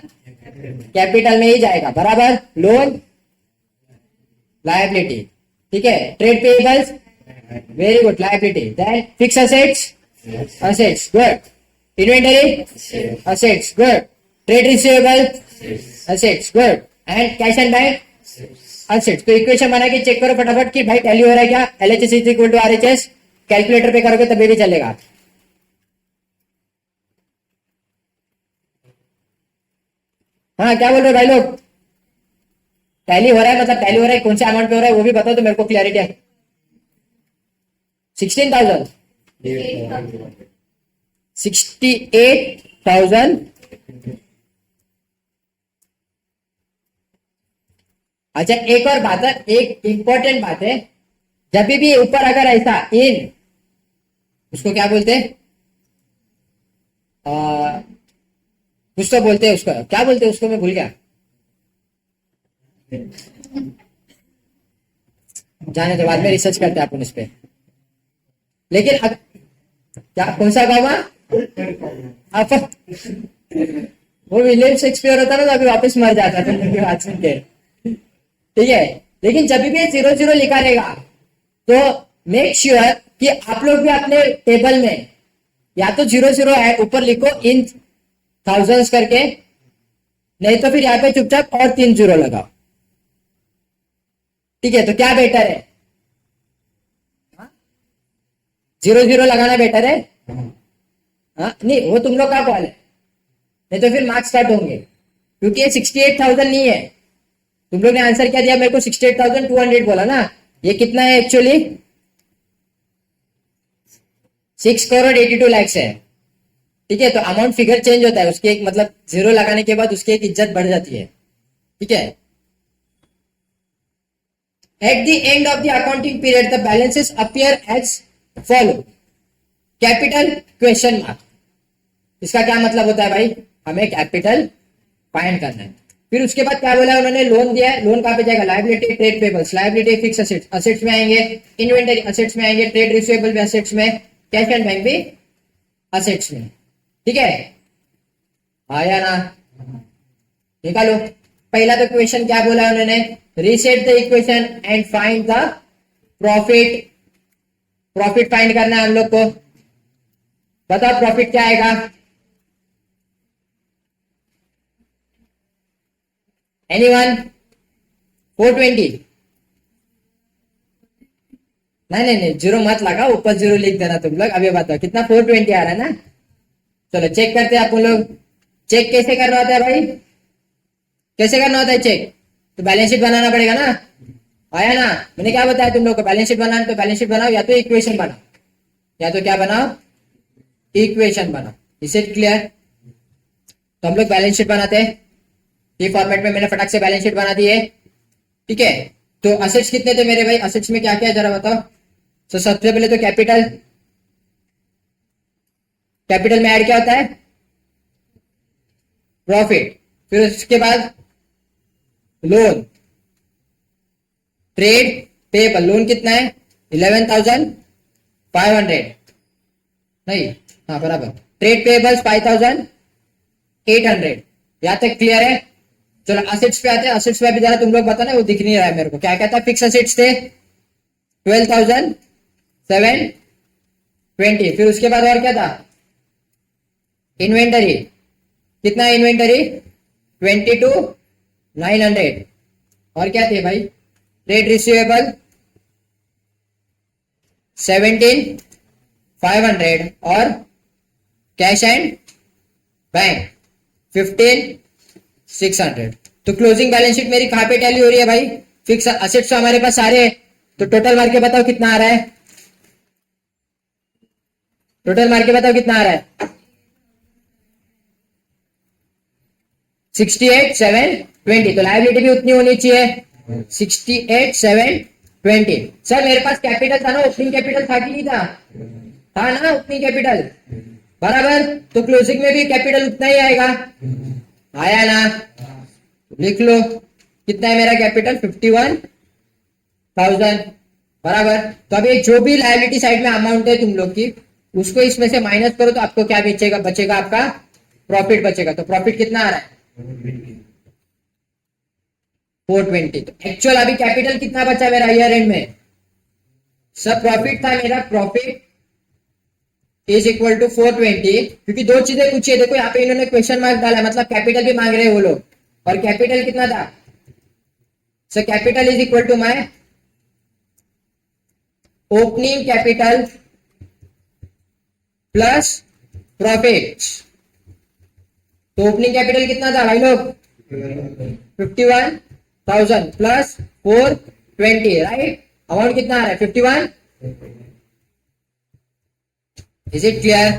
[SPEAKER 1] कैपिटल में ही जाएगा, बराबर। लोन लायबिलिटी, ठीक है। Trade payables, very good, liability. Then fix assets, assets, good. Inventory, assets, good. Trade receivable assets, good, and cash and bank assets. तो इक्वेशन बना के चेक करो फटाफट कि भाई टैली हो रहा है क्या। LHS is equal to RHS, calculator पे करोगे तभी भी चलेगा। हाँ क्या बोल रहे हो भाई लोग? टैली हो रहा है मतलब टैली हो रहा है, कौन से अमाउंट पे हो रहा है वो भी बताओ तो मेरे को क्लियरिटी है। 16,000, 68,000। अच्छा एक और बात है, एक इंपॉर्टेंट बात है, जब भी ऊपर अगर ऐसा इन, उसको क्या बोलते हैं, कुछ तो बोलते हैं उसको, क्या बोलते हैं उसको, मैं भूल गया, जाने तो बाद में रिसर्च करते हैं अपन इस पे। लेकिन क्या कौन सा गाँव आप, वो विलियम शेक्सपियर होता ना तो अभी वापस मर जाता था मेरी बात सुन के, ठीक है। लेकिन जब भी 00 लिखा रहेगा तो मेक श्योर कि आप लोग भी अपने टेबल में या तो 00 है ऊपर लिखो इन थाउजेंड्स करके, नहीं तो फिर यहाँ पे चुपचाप और 3 0 लगाओ, ठीक है। तो क्या बेटर है, 00 लगाना बेटर है। हाँ नहीं वो तुम लोग का कॉल है, नहीं तो फिर मार्क्स कट होंगे, क्योंकि ये 68,000 नहीं है। तुम लोग ने आंसर क्या दिया मेरे को, 68,200 बोला ना, ये कितना है एक्चुअली, 6,82 है, ठीक है। तो अमाउंट फिगर चेंज होता है, उसके एक मतलब 0 लगाने के बाद उसकी एक इज्जत बढ़ जाती है, ठीक है। At the end of the accounting period the balances appear as follow, capital question mark. इसका क्या मतलब होता है भाई, हमें कैपिटल फाइंड करना है। फिर उसके बाद क्या बोला उन्होंने, लोन दिया है, लोन कहां पे जाएगा, liability trade payables, liability fix assets, assets में आएंगे, इन्वेंटरी असेट्स में आएंगे, ट्रेड रिसीवेबल भी असेट्स में, कैश एंड बैंक भी असेट्स में, ठीक है। आया ना, निकालो। पहला तो क्वेश्चन क्या बोला उन्होंने, reset the equation and find the profit. Profit find करना है हम लोग को, बताओ प्रॉफिट क्या आएगा। एनीवन? 420? नहीं नहीं नहीं, 0 मत लगा, ऊपर 0 लिख देना तुम लोग। अभी बताओ कितना, 420 आ रहा है ना। चलो चेक करते हैं अपन लोग। चेक कैसे करना होता है भाई, कैसे करना होता है चेक, तो बैलेंस शीट बनाना पड़ेगा ना। आया ना, मैंने क्या बताया तुम लोग को, बैलेंस शीट बनाना, तो बैलेंस शीट बनाओ या तो इक्वेशन बनाओ, या तो क्या बनाओ, इक्वेशन बनाओ। इसे क्लियर? तो हम लोग बैलेंस शीट बनाते हैं, ये फॉर्मेट में मैंने फटाक से बैलेंस शीट बना दी है, ठीक है। तो असेट्स कितने थे मेरे भाई, असेट्स में क्या क्या है जरा बताओ। तो सबसे पहले तो कैपिटल, कैपिटल में ऐड क्या होता है, प्रॉफिट। फिर उसके बाद लोन, ट्रेड पेबल, लोन कितना है 11,500, नहीं हाँ बराबर, ट्रेड पेबल्स 5,800, यहां तक क्लियर है। चलो असेट्स पे आते हैं, असेट्स पे भी जरा तुम लोग बताना, वो दिख नहीं रहा है मेरे को, क्या क्या था। फिक्स असेट्स थे 12,720, फिर उसके बाद और क्या था, इन्वेंटरी, कितना है इन्वेंटरी 22,900, और क्या थे भाई, ट्रेड रिसीवेबल 17,500, और कैश एंड बैंक 15,600। तो क्लोजिंग बैलेंस शीट मेरी कहां पे टैली हो रही है भाई, फिक्स असेट्स तो हमारे पास सारे, तो टोटल मार के बताओ कितना आ रहा है, टोटल मार के बताओ कितना आ रहा है, 68,720। तो लायबिलिटी भी उतनी होनी चाहिए, 68,720। सर मेरे पास कैपिटल था ना, ओपनिंग कैपिटल था कि नहीं था, था ना ओपनिंग कैपिटल, बराबर। तो क्लोजिंग में भी कैपिटल उतना ही आएगा, आया ना, लिख लो कितना है मेरा कैपिटल, 51,000, बराबर। तो अभी जो भी लायबिलिटी साइड में अमाउंट है तुम लोग की, उसको इसमें से माइनस करो तो आपको क्या बचेगा, बचेगा आपका प्रॉफिट बचेगा। तो प्रॉफिट कितना आ रहा है 420। तो एक्चुअल अभी कैपिटल कितना बचा मेरा ईयर एंड में, सब प्रॉफिट था मेरा, प्रॉफिट इज इक्वल टू 420, क्योंकि दो चीजें पूछी है। देखो यहाँ पे इन्होंने क्वेश्चन मार्क डाला, मतलब कैपिटल भी मांग रहे हैं वो लोग, और कैपिटल कितना था? So capital is equal to my opening capital plus profit. तो ओपनिंग कैपिटल कितना था भाई लोग? 51,000 प्लस 420, राइट? अमाउंट कितना आ रहा है? 51। Is it clear?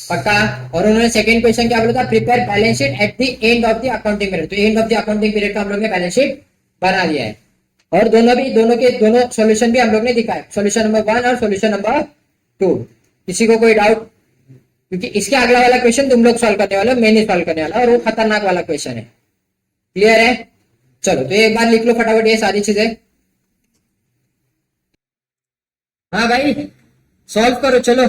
[SPEAKER 1] पक्का? और उन्होंने सेकंड क्वेश्चन क्या बोला था? Prepare balance sheet at the end of the accounting period. तो end of the accounting period का हम लोग ने बैलेंस शीट बना दिया है, और दोनों सॉल्यूशन भी हम लोग ने दिखाया, सॉल्यूशन नंबर 1 और सॉल्यूशन नंबर 2। किसी को कोई डाउट? क्योंकि इसके अगला वाला क्वेश्चन तुम लोग सॉल्व करने वाले हो, मैं नहीं सॉल्व करने वाला, और वो खतरनाक वाला क्वेश्चन है। क्लियर है? चलो तो एक बार लिख लो फटाफट ये सारी चीजें। हाँ भाई सॉल्व करो चलो।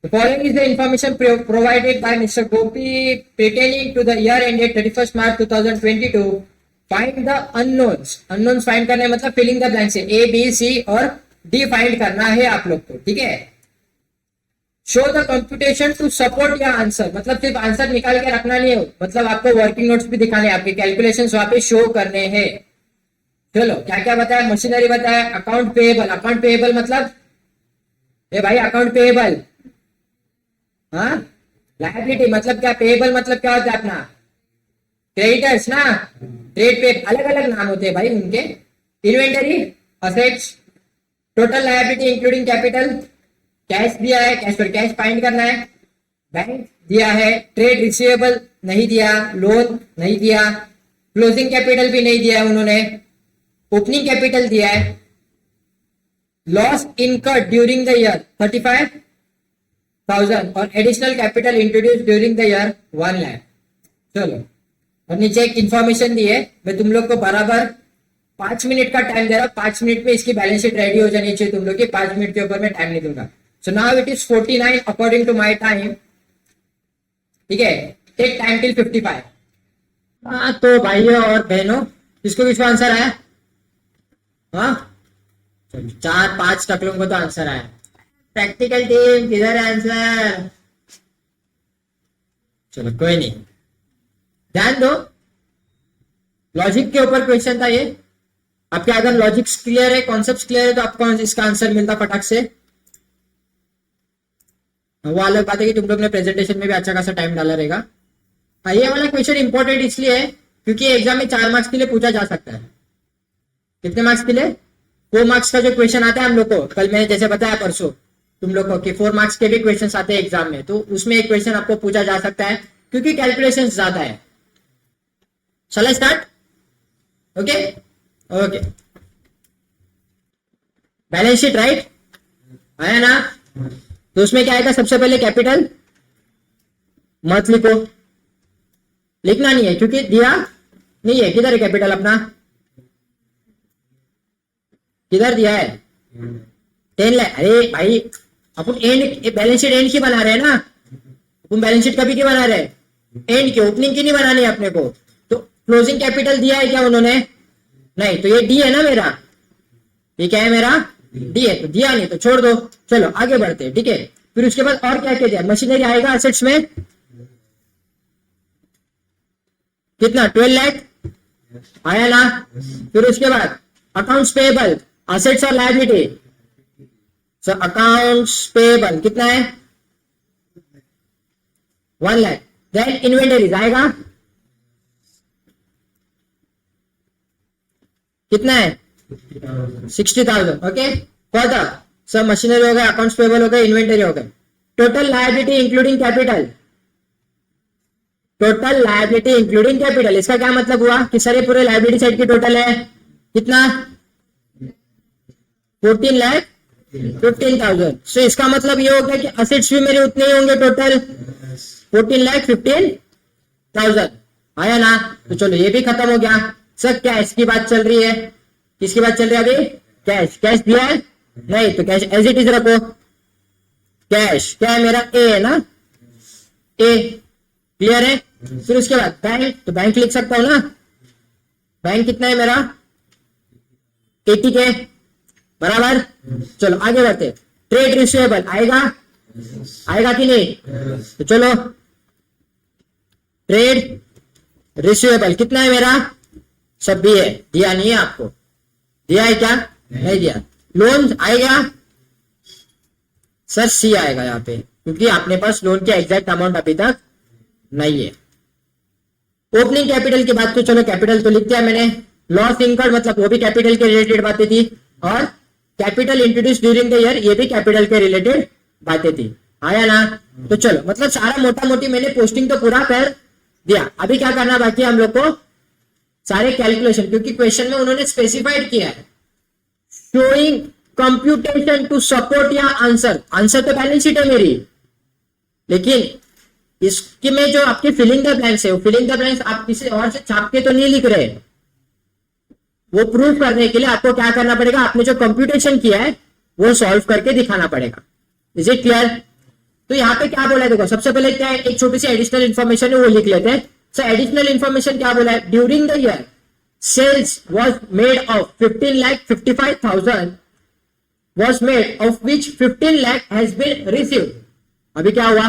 [SPEAKER 1] The following is the information provided by Mr. Gopi pertaining to the year ended 31st March 2022. Find the unknowns. Unknowns find करने मतलब filling the blanks है, A, B, C और D find करना है आप लोग को, ठीक है? Show the computation to support your answer, मतलब सिर्फ आंसर निकाल के रखना नहीं है, मतलब आपको वर्किंग नोट्स भी दिखाने, आपके कैलकुलेशंस वहां पे शो करने हैं। चलो क्या क्या बताया? मशीनरी बताया, अकाउंट पेएबल मतलब ए भाई अकाउंट पेएबल, हाँ लायबिलिटी मतलब क्या? पेएबल मतलब क्या होता है अपना? क्रेडिटर्स ना, ट्रेड पे अलग अलग नाम होते हैं भाई उनके। Inventory assets, total liability including capital, cash दिया है, कैश पर कैश फाइंड करना है, बैंक दिया है, ट्रेड रिसीवेबल नहीं दिया, लोन नहीं दिया, क्लोजिंग कैपिटल भी नहीं दिया है उन्होंने, ओपनिंग कैपिटल दिया है, loss incurred during the year 35,000 और additional capital introduce during the year 1 lakh. चलो और नीचे एक इंफॉर्मेशन दी है, मैं तुम लोग को बराबर 5 मिनट का टाइम दे रहा हूं, 5 मिनट में इसकी बैलेंस शीट रेडी हो जानी चाहिए तुम लोग की, 5 मिनट के ऊपर मैं टाइम नहीं दूंगा। So now it is 49 according to my time, ठीक है? Take time till 55। हाँ तो भाइयों और बहनों, किसको किसको आंसर आया? हाँ 4-5 टकलों को तो आंसर आया। प्रैक्टिकल टीम किधर है आंसर? चलो कोई नहीं, ध्यान दो, लॉजिक के ऊपर क्वेश्चन था ये। आपके अगर लॉजिक्स क्लियर है, कॉन्सेप्ट क्लियर है, तो आपको इसका आंसर मिलता फटाक से। वो अलग बात है कि तुम लोग ने प्रेजेंटेशन में भी अच्छा खासा टाइम डाला रहेगा। ये वाला क्वेश्चन इंपॉर्टेंट इसलिए है क्योंकि एग्जाम में 4 मार्क्स के लिए पूछा जा सकता है। कितने मार्क्स के लिए? 4 मार्क्स का जो क्वेश्चन आता है हम लोग को, कल मैंने जैसे बताया परसों तुम लोग को कि 4 मार्क्स के भी क्वेश्चन आते हैं एग्जाम में, तो उसमें एक क्वेश्चन आपको पूछा जा सकता है क्योंकि कैलकुलेशन ज्यादा है। चलो start. Okay okay, balance sheet right आया ना? तो उसमें क्या आएगा? सबसे पहले कैपिटल मत लिखो, लिखना नहीं है क्योंकि दिया नहीं है। किधर है कैपिटल अपना? किधर दिया है? 10 लाख। अरे भाई अपन एंड बैलेंस शीट एंड की बना रहे हैं ना, अपन बैलेंस शीट कभी की बना रहे हैं? एंड की, ओपनिंग की नहीं बनानी है अपने को। तो क्लोजिंग कैपिटल दिया है क्या उन्होंने? नहीं, तो ये डी है ना मेरा, ये क्या है मेरा? डी है, तो दिया नहीं तो छोड़ दो। चलो आगे बढ़ते हैं, ठीक है? फिर उसके बाद और क्या क्या दिया? मशीनरी आएगा असेट्स में कितना? 12 लाख आया ना? फिर उसके बाद अकाउंट्स पेएबल, असेट्स और लायबिलिटी। सो अकाउंट्स पेएबल कितना है? 1 लाख। देन इन्वेंटरीज आएगा कितना है? 60,000। Okay, for the sub machinery हो गए, अकाउंट्स पेएबल हो गए, इन्वेंटरी हो गए। Total liability including capital, total liability including capital, इसका क्या मतलब हुआ कि सारे पूरे लायबिलिटी साइड की टोटल है कितना? 14,15,000। सो इसका मतलब ये हो गया कि असेट्स भी मेरे उतने ही होंगे, टोटल 14,15,000 आया ना? तो चलो ये भी खत्म हो गया। सर कैश की बात चल रही है, किसकी बात चल रही है अभी? कैश। कैश दिया है? नहीं, तो कैश एज इट इज रखो। कैश क्या है मेरा? ए है ना? ए क्लियर है? फिर उसके बाद बैंक, तो बैंक लिख सकता हूं ना? बैंक कितना है मेरा? 80K बराबर। चलो आगे बढ़ते। ट्रेड रिसीवेबल आएगा आएगा कि नहीं? तो चलो, ट्रेड रिसीवेबल कितना है मेरा? सब भी है, दिया नहीं है आपको? दिया है क्या? नहीं दिया। लोन आएगा सर? सी आएगा यहाँ पे, क्योंकि आपने पास लोन के एग्जैक्ट अमाउंट अभी तक नहीं है। ओपनिंग कैपिटल की बात तो चलो कैपिटल तो लिख दिया मैंने। लॉस इनकर्ड मतलब वो भी कैपिटल के रिलेटेड बातें थी, और capital introduce during the year ये भी कैपिटल के रिलेटेड बातें थी। आया ना? तो चलो, मतलब सारा मोटा मोटी मैंने पोस्टिंग तो पूरा कर दिया। अभी क्या करना बाकी है हम लोग को? सारे कैलकुलेशन, क्योंकि क्वेश्चन में उन्होंने स्पेसिफाइड किया है शोइंग कंप्यूटेशन टू सपोर्ट या आंसर। आंसर तो बैलेंस शीट है मेरी, लेकिन इसके में जो आपके फिलिंग द ब्लैंक्स है, वो फिलिंग द ब्लैंक्स आप किसी और से छाप के तो नहीं लिख रहे। वो प्रूव करने के लिए आपको क्या करना पड़ेगा? आपने जो कंप्यूटेशन किया है वो सॉल्व करके दिखाना पड़ेगा। Is it clear? तो यहाँ पे क्या बोला है देखो, सबसे पहले क्या है, एक छोटी सी एडिशनल इन्फॉर्मेशन है वो लिख लेते हैं। सो एडिशनल इन्फॉर्मेशन क्या बोला है? During the year sales was made of 15,55,000 was made of which 15 lakh has been received। अभी क्या हुआ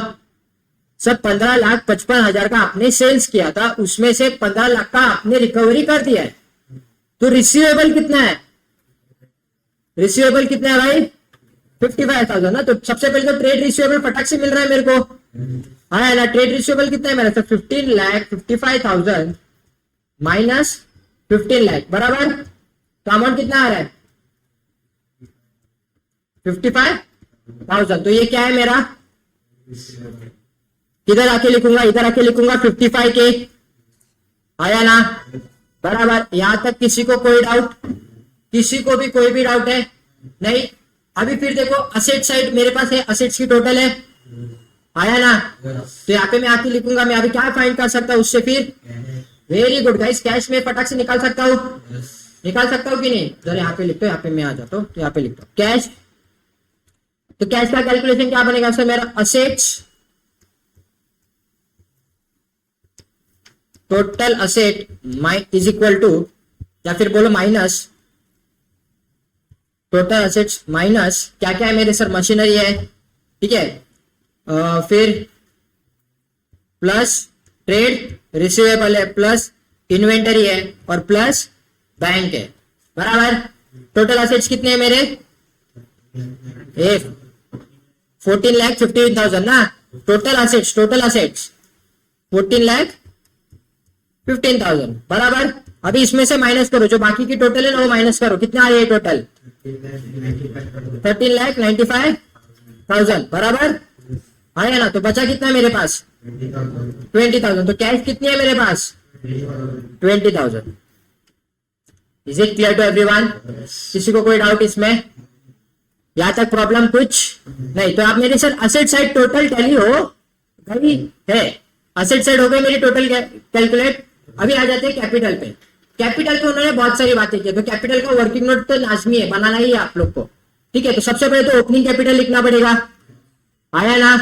[SPEAKER 1] सर? 15,55,000 का आपने सेल्स किया था, उसमें से 15 लाख का आपने रिकवरी कर दिया है। तो रिसीवेबल कितना है? रिसीवेबल कितना है भाई? 55,000 ना। तो सबसे पहले तो ट्रेड रिसीवेबल फटाक से मिल रहा है मेरे को। हाँ ना, ट्रेड रिसीवेबल कितना है मेरा? तो 15,55,000 माइनस 15 लाख बराबर, तो अमाउंट कितना आ रहा है? 55,000। तो ये क्या है मेरा? किधर आके लिखूंगा? इधर आके लिखूंगा 55 के। आया ना? बराबर। यहां तक किसी को कोई डाउट? किसी को भी कोई भी डाउट है? नहीं। अभी फिर देखो, असेट साइड मेरे पास है, असेट्स की टोटल है। आया ना? तो यहाँ पे मैं आके लिखूंगा, मैं अभी क्या फाइंड कर सकता हूँ उससे? फिर वेरी गुड गाइस, कैश में फटाक से निकाल सकता हूँ। निकाल सकता हूँ कि नहीं? जरा यहाँ पे लिखता हूँ, यहाँ पे मैं आ जाता हूँ, तो यहाँ पे लिखता हूँ कैश। तो कैश का कैलकुलेशन क्या बनेगा सर मेरा? Assets, total asset is equal to, या फिर बोलो माइनस टोटल असेट्स माइनस क्या क्या है मेरे सर? मशीनरी है, ठीक है, फिर प्लस ट्रेड रिसीवेबल है, प्लस इन्वेंटरी है, और प्लस बैंक है। बराबर। टोटल असेट्स कितने हैं मेरे? 14,50,000 ना। टोटल असेट्स 14,15,000 बराबर। अभी इसमें से माइनस करो, जो बाकी की टोटल है ना वो माइनस करो। कितना आ रही है टोटल? 13,95,000 बराबर। आया ना? तो बचा कितना मेरे पास? 20,000। तो कैश कितनी है मेरे पास? 20,000। Is it clear to everyone? किसी को कोई डाउट इसमें? यहां तक प्रॉब्लम कुछ नहीं? तो आप मेरे sir asset side total tally हो गई है। असेट साइड हो गई मेरी टोटल कैलकुलेट। अभी आ जाते हैं कैपिटल पे। कैपिटल पे उन्होंने बहुत सारी बातें की, तो कैपिटल का वर्किंग नोट तो लाजमी है, बनाना ही है आप लोग को, ठीक है। तो सबसे पहले तो ओपनिंग कैपिटल लिखना पड़ेगा। आया ना?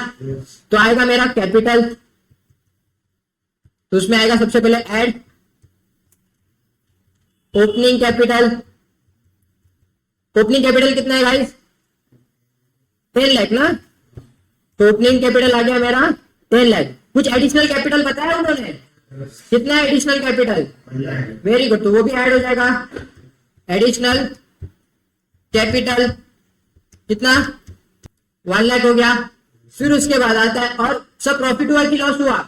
[SPEAKER 1] तो आएगा मेरा कैपिटल, तो उसमें आएगा सबसे पहले add opening capital. Opening capital कितना है गाइस? 10 लाख ना। तो ओपनिंग कैपिटल आ गया मेरा 10 लाख। कुछ एडिशनल कैपिटल बताया उन्होंने? कितना है एडिशनल कैपिटल? Very good. तो वो भी ऐड हो जाएगा। एडिशनल कैपिटल कितना? 1 लाख हो गया। फिर उसके बाद आता है और सब प्रॉफिट हुआ कि लॉस हुआ?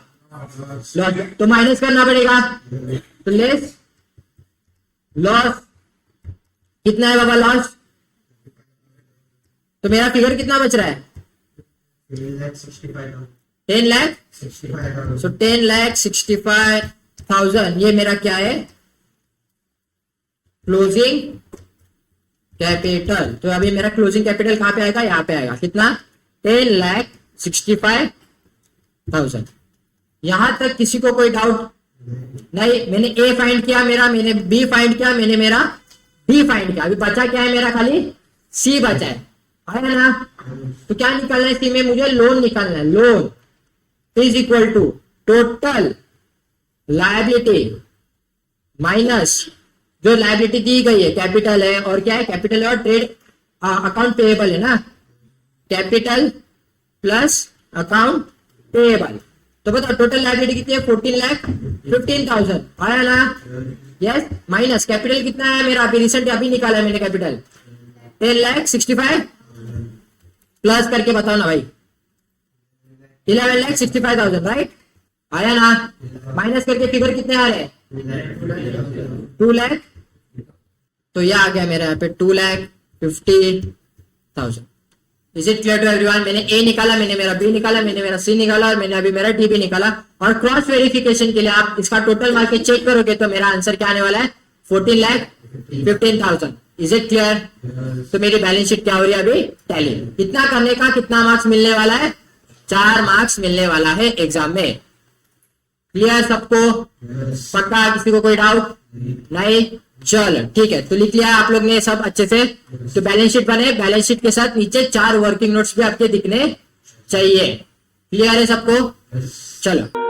[SPEAKER 1] लॉस। तो माइनस करना पड़ेगा। तो लेस लॉस कितना है बाबा? लॉस। तो मेरा फिगर कितना बच रहा है? 10 लाख। सो 10,65,000 ये मेरा क्या है? Closing capital. तो अभी मेरा क्लोजिंग कैपिटल कहां पे आएगा? यहां पे आएगा। कितना? 10,65,000। यहां तक किसी को कोई डाउट नहीं? मैंने ए फाइंड किया मेरा, मैंने बी फाइंड किया, मैंने मेरा डी फाइंड किया। अभी बचा क्या है मेरा? खाली सी बचा है। आया ना? तो क्या निकालना है सी में? मुझे लोन निकालना है। Loan is equal to total liability minus जो लायबिलिटी दी गई है, कैपिटल है और क्या है? कैपिटल है और ट्रेड अकाउंट पेएबल है ना। Capital plus account payable. तो बताओ टोटल लायबिलिटी कितनी है? 14,15,000 आया ना? यस। माइनस कैपिटल कितना है मेरा? अभी रिसेंट अभी निकाला है मैंने कैपिटल 10,65,000 प्लस करके बताओ ना भाई 11,65,000 राइट? आया ना? माइनस करके फिगर कितने आ रहे हैं? 2 लाख। तो यह आ गया मेरा यहाँ पे 2,50,000। Is it clear to everyone? मैंने ए निकाला, मैंने मेरा बी निकाला, मैंने मेरा सी निकाला और मैंने अभी मेरा डी भी निकाला। और क्रॉस वेरिफिकेशन के लिए आप इसका टोटल मार के चेक करोगे तो मेरा आंसर क्या आने वाला है? 14,15,000। Is it clear? तो मेरी बैलेंस शीट क्या हो रही है अभी? टैली। कितना करने का कितना मार्क्स मिलने वाला है? 4 मार्क्स मिलने वाला है एग्जाम में। क्लियर सबको? पक्का? किसी को कोई डाउट नहीं? चलो ठीक है, तो लिख लिया आप लोग ने सब अच्छे से। तो बैलेंस शीट बने, बैलेंस शीट के साथ नीचे 4 वर्किंग नोट्स भी आपके दिखने चाहिए। क्लियर है सबको? चलो।